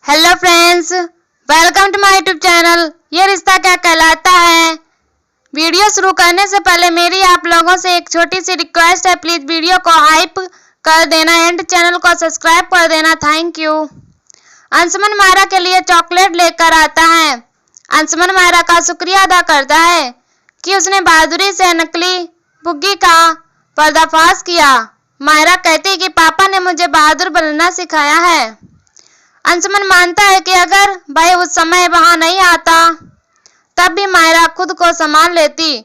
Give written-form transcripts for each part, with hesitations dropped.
Hello friends, welcome to my YouTube channel ये रिश्ता क्या कहलाता है। वीडियो शुरू करने से पहले मेरी आप लोगों से एक छोटी सी रिक्वेस्ट है, प्लीज वीडियो को हाइप कर देना एंड चैनल को सब्सक्राइब कर देना। Thank you. अंशुमन मायरा के लिए चॉकलेट लेकर आता है। अंशुमन मायरा का शुक्रिया अदा करता है कि उसने बहादुरी से नकली पुग्गी का पर्दाफाश किया। मायरा कहती है कि पापा ने मुझे बहादुर बनना सिखाया है। अंशुमन मानता है कि अगर भाई उस समय वहां नहीं आता तब भी मायरा खुद को संभाल लेती।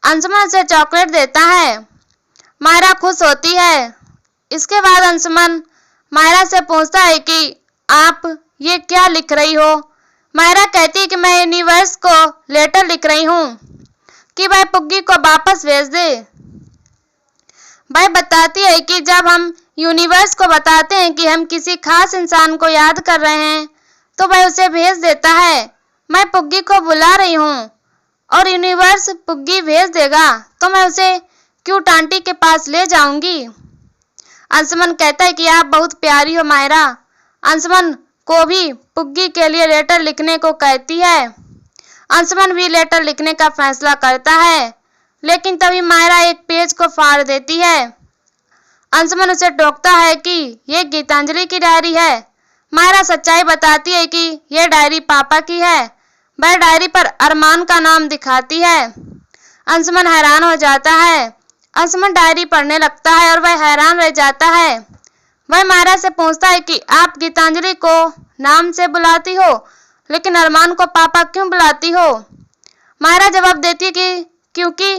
अंशुमन उसे चॉकलेट देता है। मायरा खुश होती है। इसके बाद अंशुमन मायरा से पूछता है कि आप ये क्या लिख रही हो। मायरा कहती है कि मैं यूनिवर्स को लेटर लिख रही हूँ कि भाई पुग्गी को वापस भेज दे। भाई बताती है कि जब हम यूनिवर्स को बताते हैं कि हम किसी खास इंसान को याद कर रहे हैं तो वह उसे भेज देता है। मैं पुग्गी को बुला रही हूँ और यूनिवर्स पुग्गी भेज देगा तो मैं उसे क्यूट आंटी के पास ले जाऊंगी। अंशुमन कहता है कि आप बहुत प्यारी हो मायरा। अंशुमन को भी पुग्गी के लिए लेटर लिखने को कहती है। अंशुमन भी लेटर लिखने का फैसला करता है, लेकिन तभी मायरा एक पेज को फाड़ देती है। अंशुमन उसे टोकता है कि यह गीतांजलि की डायरी है। मायरा सच्चाई बताती है कि यह डायरी पापा की है। वह डायरी पर अरमान का नाम दिखाती है। अंशुमन हैरान हो जाता है। अंशुमन डायरी पढ़ने लगता है और वह हैरान रह जाता है। वह मायरा से पूछता है कि आप गीतांजलि को नाम से बुलाती हो लेकिन अरमान को पापा क्यों बुलाती हो। मायरा जवाब देती है कि क्योंकि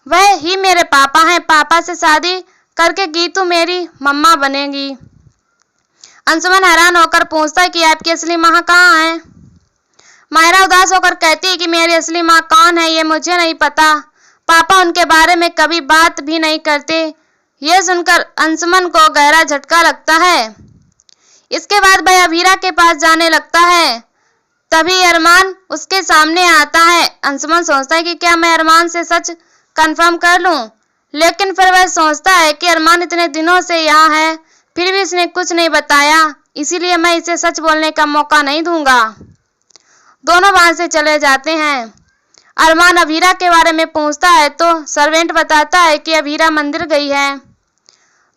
वह ही मेरे पापा हैं। पापा से शादी करके गीतू मेरी मम्मा बनेगी। अंशुमन हैरान होकर पूछता है कि आपकी असली माँ कहाँ है। मायरा उदास होकर कहती है कि मेरी असली माँ कौन है ये मुझे नहीं पता। पापा उनके बारे में कभी बात भी नहीं करते। यह सुनकर अंशुमन को गहरा झटका लगता है। इसके बाद वह अभीरा के पास जाने लगता है। तभी अरमान उसके सामने आता है। अंशुमन सोचता है कि क्या मैं अरमान से सच कंफर्म कर लूं, लेकिन फिर वह सोचता है कि अरमान इतने दिनों से यहाँ है फिर भी इसने कुछ नहीं बताया, इसीलिए मैं इसे सच बोलने का मौका नहीं दूंगा। दोनों वहां से चले जाते हैं। अरमान अभीरा के बारे में पूछता है तो सर्वेंट बताता है कि अभीरा मंदिर गई है।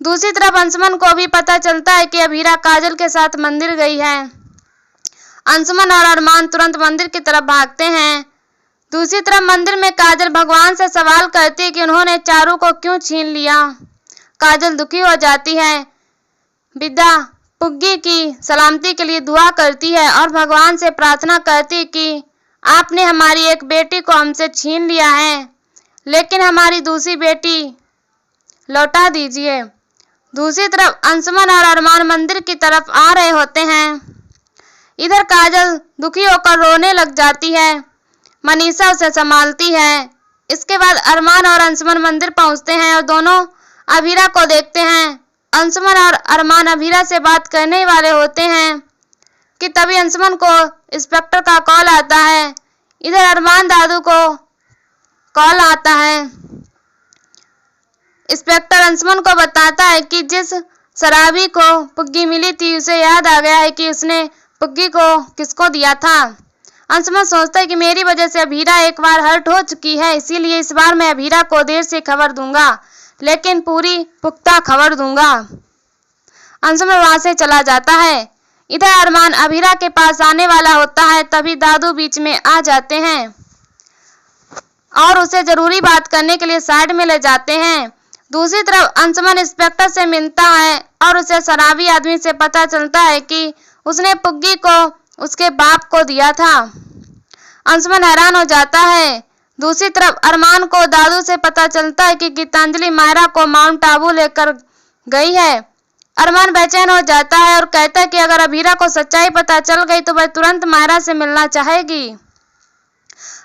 दूसरी तरफ अंशुमन को भी पता चलता है कि अभीरा काजल के साथ मंदिर गई है। अंशुमन और अरमान तुरंत मंदिर की तरफ भागते हैं। दूसरी तरफ मंदिर में काजल भगवान से सवाल करती है कि उन्होंने चारू को क्यों छीन लिया। काजल दुखी हो जाती है। विद्या पुग्गी की सलामती के लिए दुआ करती है और भगवान से प्रार्थना करती है कि आपने हमारी एक बेटी को हमसे छीन लिया है, लेकिन हमारी दूसरी बेटी लौटा दीजिए। दूसरी तरफ अंशुमन और अरमान मंदिर की तरफ आ रहे होते हैं। इधर काजल दुखी होकर रोने लग जाती है। मनीषा उसे संभालती है। इसके बाद अरमान और अंशुमन मंदिर पहुंचते हैं और दोनों अभीरा को देखते हैं। अंशुमन और अरमान अभीरा से बात करने वाले होते हैं कि तभी अंशुमन को इंस्पेक्टर का कॉल आता है। इधर अरमान दादू को कॉल आता है। इंस्पेक्टर अंशुमन को बताता है कि जिस शराबी को पुग्गी मिली थी उसे याद आ गया है कि उसने पुग्गी को किसको दिया था। अंशुमन सोचता है कि मेरी वजह से अभीरा एक बार हर्ट हो चुकी है, इसीलिए इस बार मैं अभीरा को देर से खबर दूंगा, लेकिन पूरी पुख्ता खबर दूंगा। अंशुमन वहां से चला जाता है। इधर अरमान अभीरा के पास आने वाला होता है, तभी दादू बीच में आ जाते हैं और उसे जरूरी बात करने के लिए साइड में ले जाते हैं। दूसरी तरफ अंशुमन इंस्पेक्टर से मिलता है और उसे शराबी आदमी से पता चलता है कि उसने पुग्गी को उसके बाप को दिया था। अंशुमन हैरान हो जाता है। दूसरी तरफ अरमान को दादू से पता चलता है कि गीतांजलि मायरा को माउंट आबू लेकर गई है। अरमान बेचैन हो जाता है और कहता है कि अगर अभीरा को सच्चाई पता चल गई तो वह तुरंत मायरा से मिलना चाहेगी।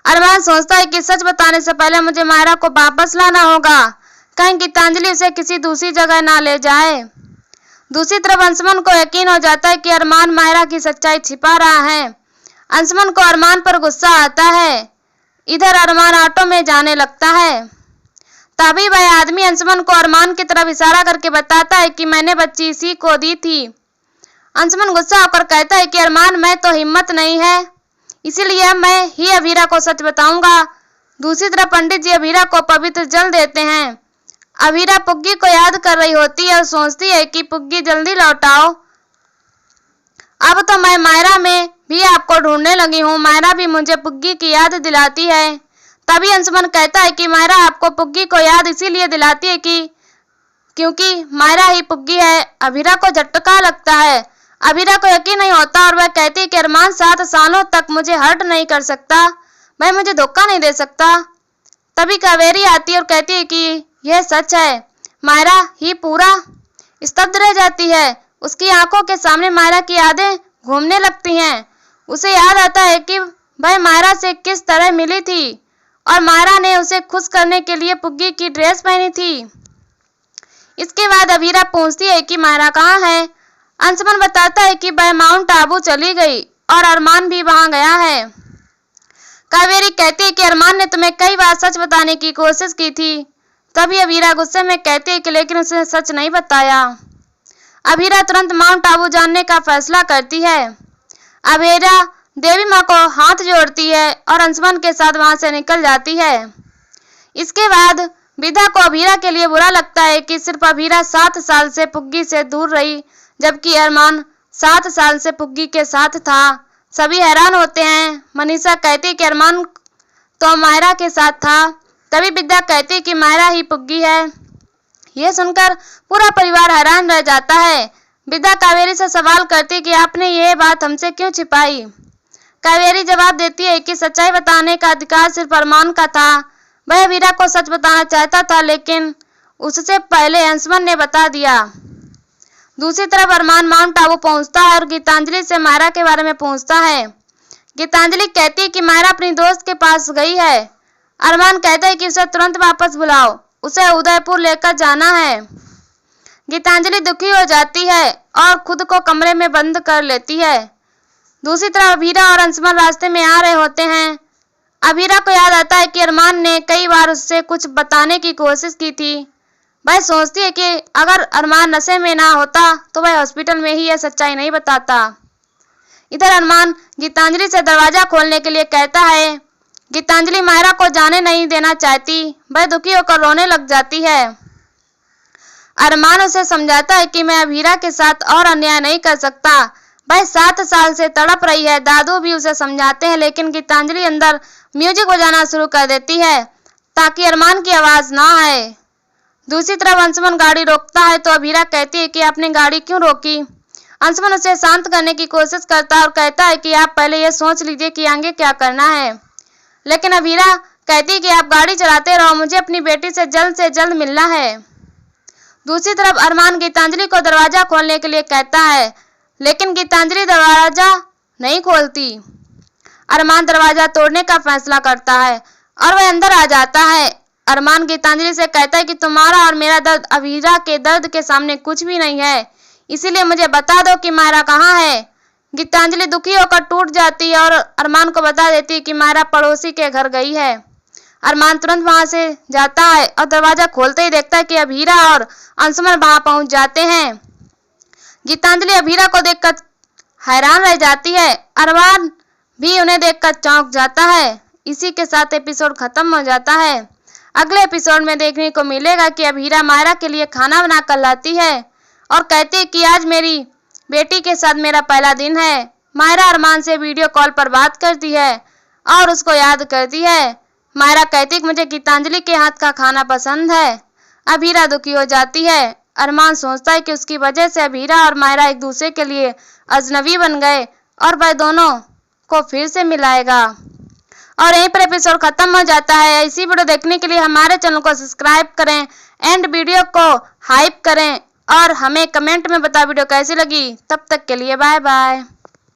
अरमान सोचता है कि सच बताने से पहले मुझे मायरा को वापस लाना होगा, कहीं गीतांजलि उसे किसी दूसरी जगह ना ले जाए। दूसरी तरफ अंशुमन को यकीन हो जाता है कि अरमान मायरा की सच्चाई छिपा रहा है। अंशुमन को अरमान पर गुस्सा आता है। इधर अरमान ऑटो में जाने लगता है। तभी वह आदमी अंशुमन को अरमान की तरफ इशारा करके बताता है कि मैंने बच्ची इसी को दी थी। अंशुमन गुस्सा होकर कहता है कि अरमान, मैं तो हिम्मत नहीं है, इसीलिए मैं ही अभीरा को सच बताऊंगा। दूसरी तरफ पंडित जी अभीरा को पवित्र जल देते हैं। अभीरा पुग्गी को याद कर रही होती है और सोचती है कि पुग्गी जल्दी लौटाओ, अब तो मैं मायरा में भी आपको ढूंढने लगी हूँ। मायरा भी मुझे पुग्गी की याद दिलाती है। तभी अंशुमन कहता है कि मायरा आपको पुग्गी को याद इसीलिए दिलाती है क्योंकि मायरा ही पुग्गी है। अभीरा को झटका लगता है। अभीरा को यकीन नहीं होता और वह कहती है कि अरमान 7 सालों तक मुझे हर्ट नहीं कर सकता, वह मुझे धोखा नहीं दे सकता। तभी कावेरी आती है और कहती है कि यह सच है। मायरा ही पूरा स्तब्ध रह जाती है। उसकी आंखों के सामने मायरा की यादें घूमने लगती हैं। उसे याद आता है कि वह मायरा से किस तरह मिली थी और मायरा ने उसे खुश करने के लिए पुग्गी की ड्रेस पहनी थी। इसके बाद अभीरा पूछती है कि मायरा कहाँ है। अंशुमन बताता है कि वह माउंट आबू चली गई और अरमान भी वहां गया है। कावेरी कहती है कि अरमान ने तुम्हें कई बार सच बताने की कोशिश की थी। तभी अभीरा गुस्से में कहती है कि लेकिन उसने सच नहीं बताया। अभीरा तुरंत माउंट आबू जानने का फैसला करती है। अभीरा देवी माँ को हाथ जोड़ती है और अंशुमन के साथ वहां से निकल जाती है। इसके बाद विदा को अभीरा के लिए बुरा लगता है कि सिर्फ अभीरा 7 साल से पुग्गी से दूर रही, जबकि अरमान 7 साल से पुग्गी के साथ था। सभी हैरान होते हैं। मनीषा कहती कि अरमान तो मायरा के साथ था। तभी विद्या कहती कि मायरा ही पुग्गी है। यह सुनकर पूरा परिवार हैरान रह जाता है। विद्या कावेरी से सवाल करती कि आपने यह बात हमसे क्यों छिपाई। कावेरी जवाब देती है कि सच्चाई बताने का अधिकार सिर्फ अरमान का था। वह अभीरा को सच बताना चाहता था, लेकिन उससे पहले अंशुमन ने बता दिया। दूसरी तरफ अरमान माउंट आबू पहुंचता है और गीतांजलि से मायरा के बारे में पूछता है। गीतांजलि कहती है कि मायरा अपनी दोस्त के पास गई है। अरमान कहता है कि उसे तुरंत वापस बुलाओ, उसे उदयपुर लेकर जाना है। गीतांजलि दुखी हो जाती है और खुद को कमरे में बंद कर लेती है। दूसरी तरफ अभीरा और अंशुमन रास्ते में आ रहे होते हैं। अभीरा को याद आता है कि अरमान ने कई बार उससे कुछ बताने की कोशिश की थी। वह सोचती है कि अगर अरमान नशे में ना होता तो वह हॉस्पिटल में ही यह सच्चाई नहीं बताता। इधर अरमान गीतांजलि से दरवाजा खोलने के लिए कहता है। गीतांजलि मायरा को जाने नहीं देना चाहती। वह दुखी होकर रोने लग जाती है। अरमान उसे समझाता है कि मैं अभीरा के साथ और अन्याय नहीं कर सकता। वह 7 साल से तड़प रही है। दादू भी उसे समझाते हैं, लेकिन गीतांजलि अंदर म्यूजिक बजाना शुरू कर देती है ताकि अरमान की आवाज ना आए। दूसरी तरफ अंशुमन गाड़ी रोकता है तो अभीरा कहती है कि आपने गाड़ी क्यों रोकी। अंशुमन उसे शांत करने की कोशिश करता है और कहता है कि आप पहले ये सोच लीजिए कि आगे क्या करना है। लेकिन अभीरा कहती है कि आप गाड़ी चलाते रहो, मुझे अपनी बेटी से जल्द मिलना है। दूसरी तरफ अरमान गीतांजलि को दरवाजा खोलने के लिए कहता है, लेकिन गीतांजलि दरवाजा नहीं खोलती। अरमान दरवाजा तोड़ने का फैसला करता है और वह अंदर आ जाता है। अरमान गीतांजलि से कहता है कि तुम्हारा और मेरा दर्द अभीरा के दर्द के सामने कुछ भी नहीं है, इसीलिए मुझे बता दो कि मायरा कहाँ है। गीतांजलि दुखी होकर टूट जाती है और अरमान को बता देती है कि मायरा पड़ोसी के घर गई है। अरमान तुरंत वहां से जाता है और दरवाजा खोलते ही देखता है कि अभीरा और अंशुमन वहां पहुंच जाते हैं। गीतांजलि अभीरा को देखकर हैरान रह जाती है। अरमान भी उन्हें देखकर चौंक जाता है। इसी के साथ एपिसोड खत्म हो जाता है। अगले एपिसोड में देखने को मिलेगा कि अभीरा मायरा के लिए खाना बनाकर लाती है और कहती है कि आज मेरी बेटी के साथ मेरा पहला दिन है। मायरा अरमान से वीडियो कॉल पर बात करती है और उसको याद करती है। मायरा कहती है कि मुझे गीतांजलि के हाथ का खाना पसंद है। अभीरा दुखी हो जाती है। अरमान सोचता है कि उसकी वजह से अभीरा और मायरा एक दूसरे के लिए अजनबी बन गए और वह दोनों को फिर से मिलाएगा। और यहीं पर एपिसोड खत्म हो जाता है। इसी वीडियो देखने के लिए हमारे चैनल को सब्सक्राइब करें एंड वीडियो को हाइप करें और हमें कमेंट में बताओ वीडियो कैसी लगी। तब तक के लिए बाय बाय।